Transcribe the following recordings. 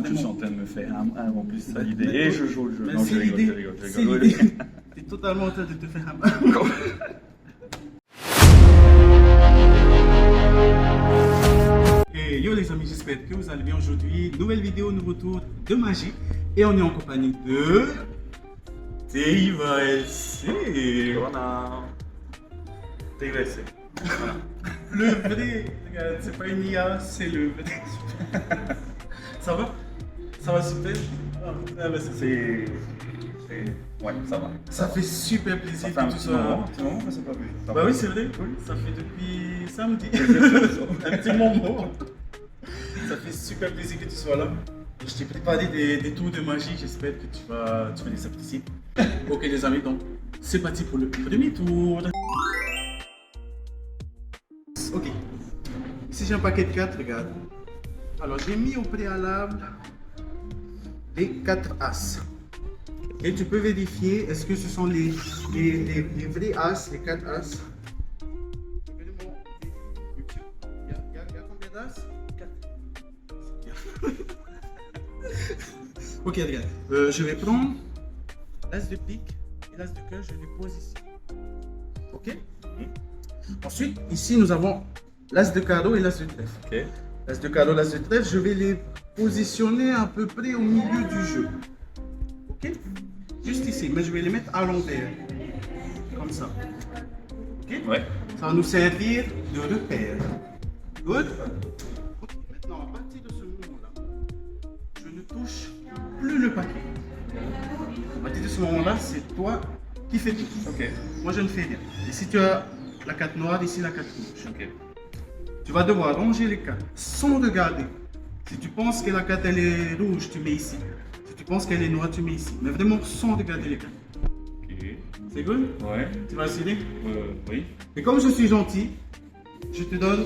Je suis en train de me faire en plus ça l'idée. Et je joue le jeu. Mais Non, c'est je rigole, l'idée. je rigole, je C'est rigole. l'idée. T'es totalement en train de te faire un mal. Et yo les amis, j'espère que vous allez bien aujourd'hui. Nouvelle vidéo, nouveau tour de magie. Et on est en compagnie de TIVASC. Voilà. TVC. Voilà. Le vrai, regarde, c'est pas une IA, c'est le vrai. Ça va? Ça va super? Ah, bah, Ouais, ça va. ça fait super plaisir Ça fait un que tu petit sois. moment que ça pas vu. Bah oui, c'est vrai. Ça fait depuis samedi. Un petit moment. Ça fait super plaisir que tu sois là. Je t'ai préparé des tours de magie. J'espère que tu vas les apprécier. Ok les amis, donc c'est parti pour le premier tour. Ok. Ici j'ai un paquet de 4, regarde. Alors j'ai mis au préalable les 4 as. Et tu peux vérifier est-ce que ce sont les vrais as, les 4 as. Il y a combien d'as? 4. Ok, regarde. Je vais prendre l'as de pique et l'as de cœur, je les pose ici. Ok? Ensuite, ici nous avons l'as de carreau et l'as de trèfle. Ok. L'as de carreau, l'as de trèfle, je vais les positionner à peu près au milieu du jeu. Ok? Juste ici, mais je vais les mettre à l'envers. Comme ça. Ok? Ouais. Ça va nous servir de repère. Good? Ok, maintenant, à partir de ce moment-là, je ne touche plus le paquet. À partir de ce moment-là, c'est toi qui fais tout. Ok. Moi, je ne fais rien. Ici, tu as la carte noire, ici, la carte rouge. Ok. Tu vas devoir ranger les cartes sans regarder. Si tu penses que la carte elle est rouge, tu mets ici. Si tu penses qu'elle est noire, tu mets ici. Mais vraiment sans regarder les cartes. Ok. C'est good? Ouais. Tu vas essayer? Oui. Et comme je suis gentil, je te donne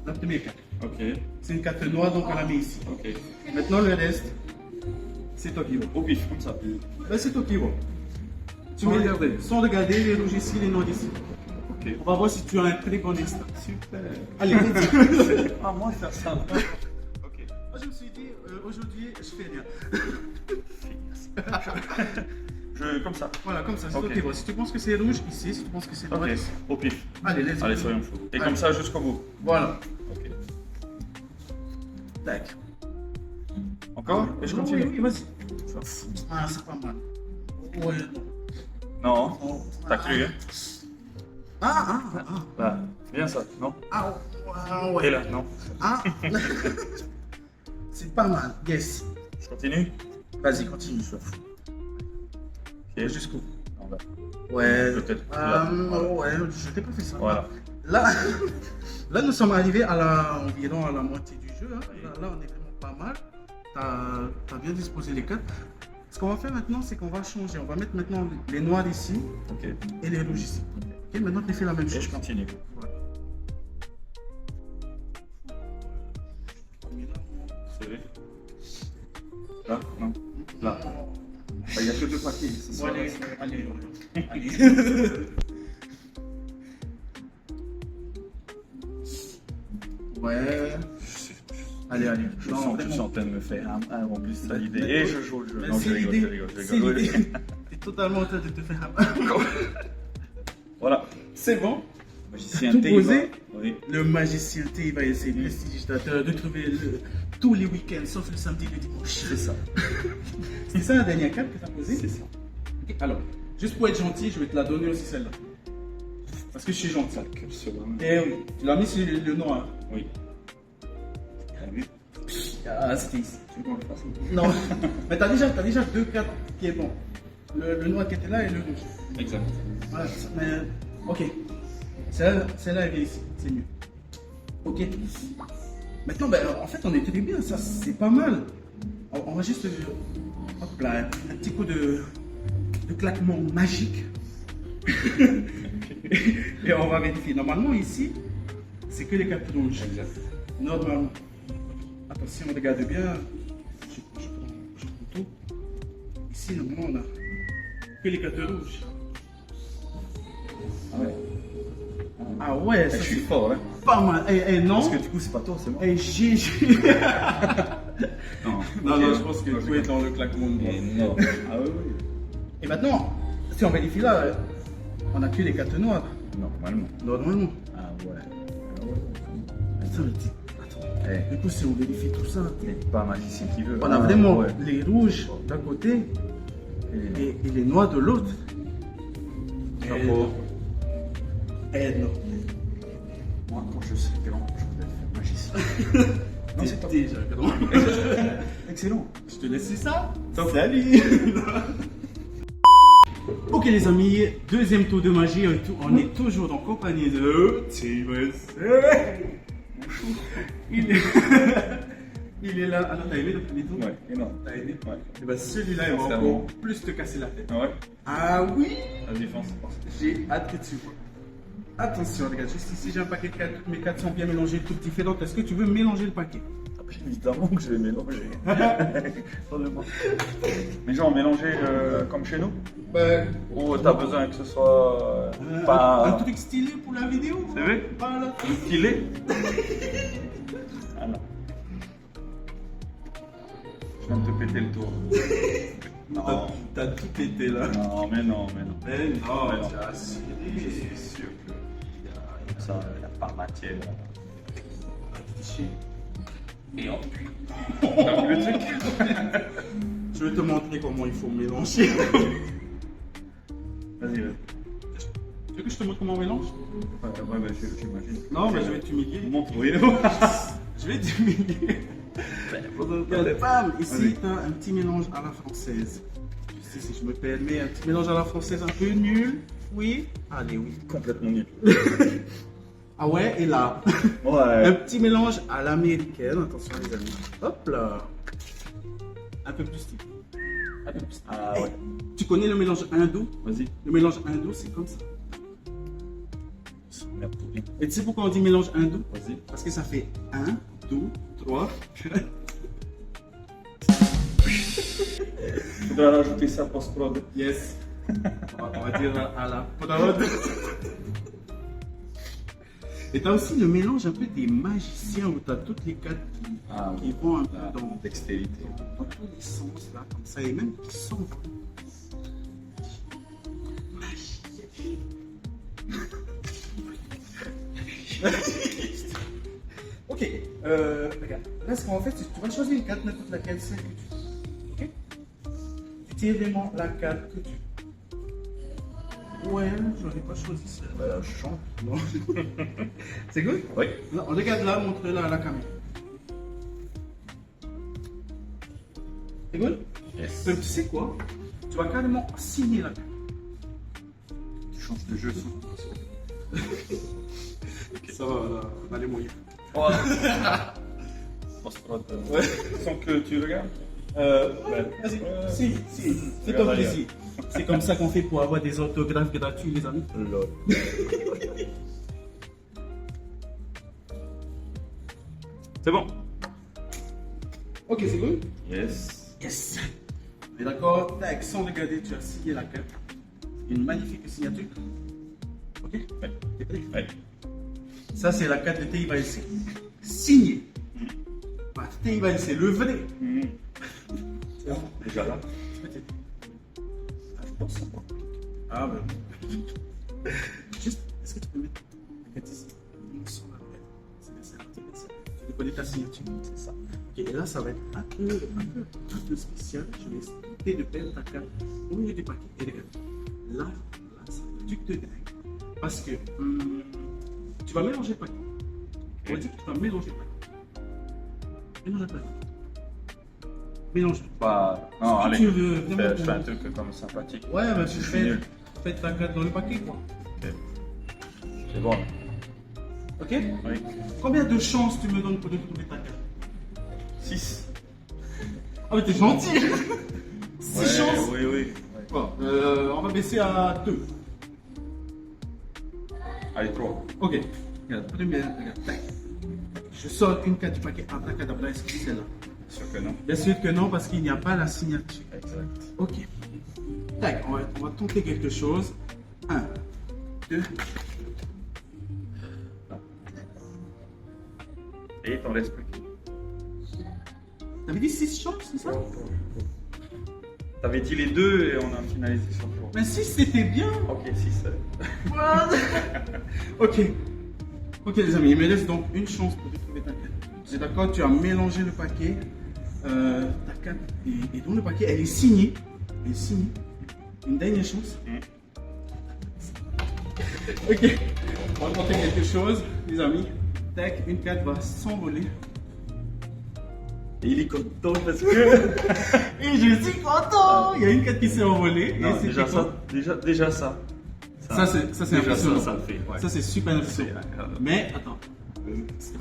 la première carte. Ok. C'est une carte noire, donc on la met ici. Ok. Maintenant, le reste, c'est toi qui vois. Au pif, comme ça. Ben, c'est toi qui vois. Tu Sans mets regarder. sans regarder les rouges ici, les noirs ici. Ok. On va voir si tu as un très bon instinct. Super. Allez, vas-y. Ah, moi, faire ça. Ok. Moi, je me suis dit, aujourd'hui, je fais rien. Comme ça. Voilà, comme ça, c'est Ok. toi qui vois. Si tu penses que c'est rouge, ici. Si tu penses que c'est noir, Ok. ici. Au pif. Allez, let's go. Allez, soyons fous. Et Allez. comme ça jusqu'au bout. Voilà. Ok. Tac. Encore? Et je Oui, continue. oui, vas-y. Ah, c'est pas mal. Ouais. Non. Oh. T'as cru, hein? Ah. Là. Bien ça, non? Ah, Et ouais. là, non? Ah. C'est pas mal. Yes. Je continue? Vas-y, continue, sois fou. Ok. Jusqu'où? En bas. Ouais. Peut-être. Là. Voilà. Ouais, je t'ai pas fait ça. Voilà. Là, là, nous sommes arrivés environ à la moitié du jeu. Hein. Là, on est vraiment pas mal. T'as bien disposé les cartes. Ce qu'on va faire maintenant, c'est qu'on va changer. On va mettre maintenant les noirs ici Ok. et les rouges ici. Ok, maintenant, tu fais la même Et chose. je continue. Voilà. C'est vrai? Là? Non. Là. Il n'y a que deux paquets. C'est ça. Allez. Ouais. Allez. Je sens que tu es en train de me faire en plus ça l'idée. Et je joue le jeu. Mais Non, je c'est rigole, l'idée. je rigole, je C'est rigole. l'idée. T'es totalement en train de te faire un mal. Voilà. C'est bon. Magicien Tout T, posé. Oui. Le magicien T va essayer prestidigitateur de trouver tous les week-ends, sauf le samedi et le dimanche. C'est ça. C'est ça la dernière carte que tu as posée? C'est ça. Ok, alors, juste pour être gentil, je vais te la donner aussi celle-là. Parce que je suis gentil. Eh oui, tu l'as mis sur le noir. Oui. Ah, c'était ici. Tu veux qu'on le fasse? Non, mais t'as déjà deux cartes qui est bon. Le noir qui était là et le rouge. Exact. Voilà, mais ok. Celle-là, elle vient ici, c'est mieux. Ok. Maintenant, ben, en fait, on est très bien, ça, c'est pas mal. On va juste, hop là, un petit coup de claquement magique. Et on va vérifier. Normalement, ici, c'est que les cartes rouges. Exact. Normalement. Attends, si on regarde bien, je prends tout. Ici, normalement, on a que les cartes rouges. Ah ouais. Ah ouais, ça Je suis c'est fort, hein. pas mal. Et non. Parce que du coup, c'est pas toi, c'est moi. Et GG. Non. Non, Ok. non, je pense que Non, tout est dans le claquement de doigts. Énorme. Ah oui, oui. Et maintenant, si on vérifie là, on a que les cartes noires. Normalement. Normalement. Ah ouais. Attends, mais attends. Eh, Du coup, si on vérifie tout ça, mais pas magicien qui veut. on a Ah, vraiment ouais. les rouges d'un côté et les noirs de l'autre. Chapeau. Énorme. Moi, quand je serai grand, je voudrais faire magicien. Non, c'est top. Déjà grand. Excellent. Je te laisse ça. Top. Salut. Ok les amis, deuxième tour de magie, on est toujours en compagnie de Timus. Il est... Il est là. Alors t'as aimé le premier tour? Ouais, énorme. T'as aimé? Ouais. Et ben celui-là il va Sincèrement. encore plus te casser la tête. Ah ouais. Ah oui. Vas-y, fonce. J'ai hâte que tu vois. Attention regarde, juste ici j'ai un paquet de cartes, toutes mes cartes sont bien mélangées, toutes différentes. Est-ce que tu veux mélanger le paquet? Évidemment que je vais mélanger. Donne-moi. Mais genre mélanger comme chez nous? Ben, Ou t'as besoin que ce soit pas. un truc stylé pour la vidéo. C'est vrai? Voilà. Stylé? Ah non. Je viens de te péter le tour. Non. T'as tout pété là. Non, mais non, mais non. Mais non, Mais non. tu as assuré. Je suis sûr que ça, il n'y a pas matière. Et on T'as vu le truc? Je vais te montrer comment il faut mélanger. Vas-y, vas-y. Tu veux que je te montre comment on mélange? Ouais, j'imagine. Non, mais je vais t'humilier. Montre, oui. Je vais t'humilier. Regarde, bam, ici, tu as un petit mélange à la française. Je sais si je me permets, un petit mélange à la française un peu nul. Oui. Allez, oui. Complètement nul. Ah ouais, et là, un Ouais. petit mélange à l'américaine. Attention, les amis. Hop là. Un peu plus stylé. Un peu plus stylé. Ah ouais. Tu connais le mélange hindou? Vas-y. Le mélange hindou, c'est comme ça. Merde, tout bien. Et tu sais pourquoi on dit mélange hindou? Vas-y. Parce que ça fait 1, 2, 3, 4. Tu dois rajouter ça post-prod. Yes. On va dire à la prod. Et t'as aussi le mélange un peu des magiciens où t'as toutes les cartes qui vont un peu La dans dextérité. tous les sens là, comme ça, et même qui sont. Ok, regarde. Là, ce qu'on va faire, c'est que tu vas choisir une carte, n'importe laquelle, celle que tu veux. Ok? Tu tires vraiment la carte que tu veux. Ouais, j'aurais pas choisi celle-là. Je chante. Non. C'est good? Oui. Non, regarde là, montre-la à la caméra. C'est good? Yes. Donc, tu sais quoi? Tu vas carrément signer la carte. Tu changes de jeu. Ça va, là, on a les moyens. Oh. Post-prod. Ouais. Sans que tu regardes. Vas-y, si, c'est ton Regarde, plaisir. C'est comme ça qu'on fait pour avoir des autographes gratuits, les amis. Lol. C'est bon. Ok, c'est good? Yes. Yes. Mais d'accord, tac, sans regarder, tu as signé la carte. Une magnifique signature. Ok? T'es prêt? Ouais. Ça, c'est la carte de TIVLC. Signée. Par TIVLC, le vrai. C'est bon. Déjà là. Peut-être. Ah, ben. Juste, est-ce que tu peux mettre la carte ici? Non, sur la carte. C'est bien ça. Tu peux connaître ta signature. C'est ça. Ok, et là, ça va être un peu spécial. Je vais essayer de perdre ta carte au milieu du paquet. Et regarde, là, ça va être un truc de dingue. Parce que tu vas mélanger le paquet. On va dire que tu vas mélanger le paquet. Mélange le paquet. Mélange. Bah, non, Ce que allez. tu veux, vraiment. Je fais un truc comme sympathique. Ouais, mais tu Je suis fais nul. ta carte dans le paquet, quoi. C'est bon. Ok? Oui. Combien de chances tu me donnes pour trouver ta carte? 6. Ah, mais t'es gentil! 6 chances? Oui, oui. Bon, on va baisser à 2. Allez, 3. Ok. Regarde, première, regarde, tac. Je sors une carte du paquet Abracadabra, est-ce que c'est celle-là? Sûr que non. Bien sûr que non, parce qu'il n'y a pas la signature. Exact. Ok. Tac, on va tenter quelque chose. 1, 2. Et il t'en reste plus. T'avais dit 6 chances, c'est ça? T'avais dit les deux et on a finalisé sur le jour. Mais 6 c'était bien. Ok, 6. Ok. Ok les amis, il me laisse donc une chance pour retrouver ta carte. C'est d'accord, tu as mélangé le paquet. Ta carte est dans le paquet, elle est signée. Elle est signée. Une dernière chance. Ok. On va tenter quelque chose, les amis. Tac, une carte va s'envoler. Et il est content parce que. Et je suis content. Il y a une carte qui s'est envolée. Non, et c'est déjà quoi? ça. Déjà ça. Ça c'est déjà impressionnant. ça le fait. Ouais. Ça c'est super impressionnant. Mais attends.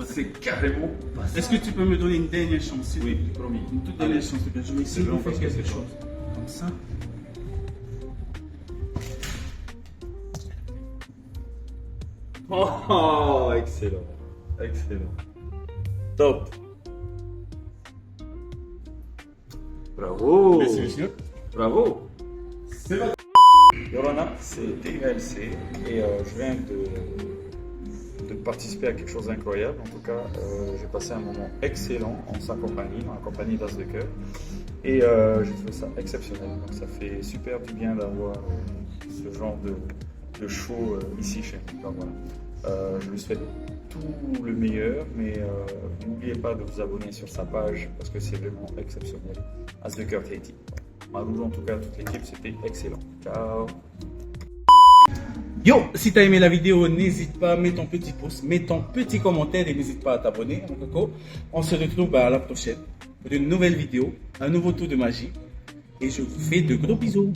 C'est carrément. Est-ce que tu peux me donner une dernière chance s'il te Oui, plaît? promis. Une toute dernière chance. Je vais essayer de bon faire parce que quelque c'est chose. Comme ça. Oh, excellent. Excellent. Top. Bravo. Merci monsieur. Bravo. Yorana, c'est DLC et je viens de participer à quelque chose d'incroyable. En tout cas, j'ai passé un moment excellent en sa compagnie, dans la compagnie d'As de Cœur. Et j'ai trouvé ça exceptionnel. Donc ça fait super du bien d'avoir ce genre de show ici chez nous. Donc, voilà. Je lui souhaite tout le meilleur, mais n'oubliez pas de vous abonner sur sa page parce que c'est vraiment exceptionnel. As de Cœur Tahiti. Marouge, en tout cas, toute l'équipe, c'était excellent. Ciao. Yo, si t'as aimé la vidéo, n'hésite pas, mets ton petit pouce, mets ton petit commentaire et n'hésite pas à t'abonner. Mon coco. On se retrouve à la prochaine pour une nouvelle vidéo, un nouveau tour de magie. Et je vous fais de gros bisous.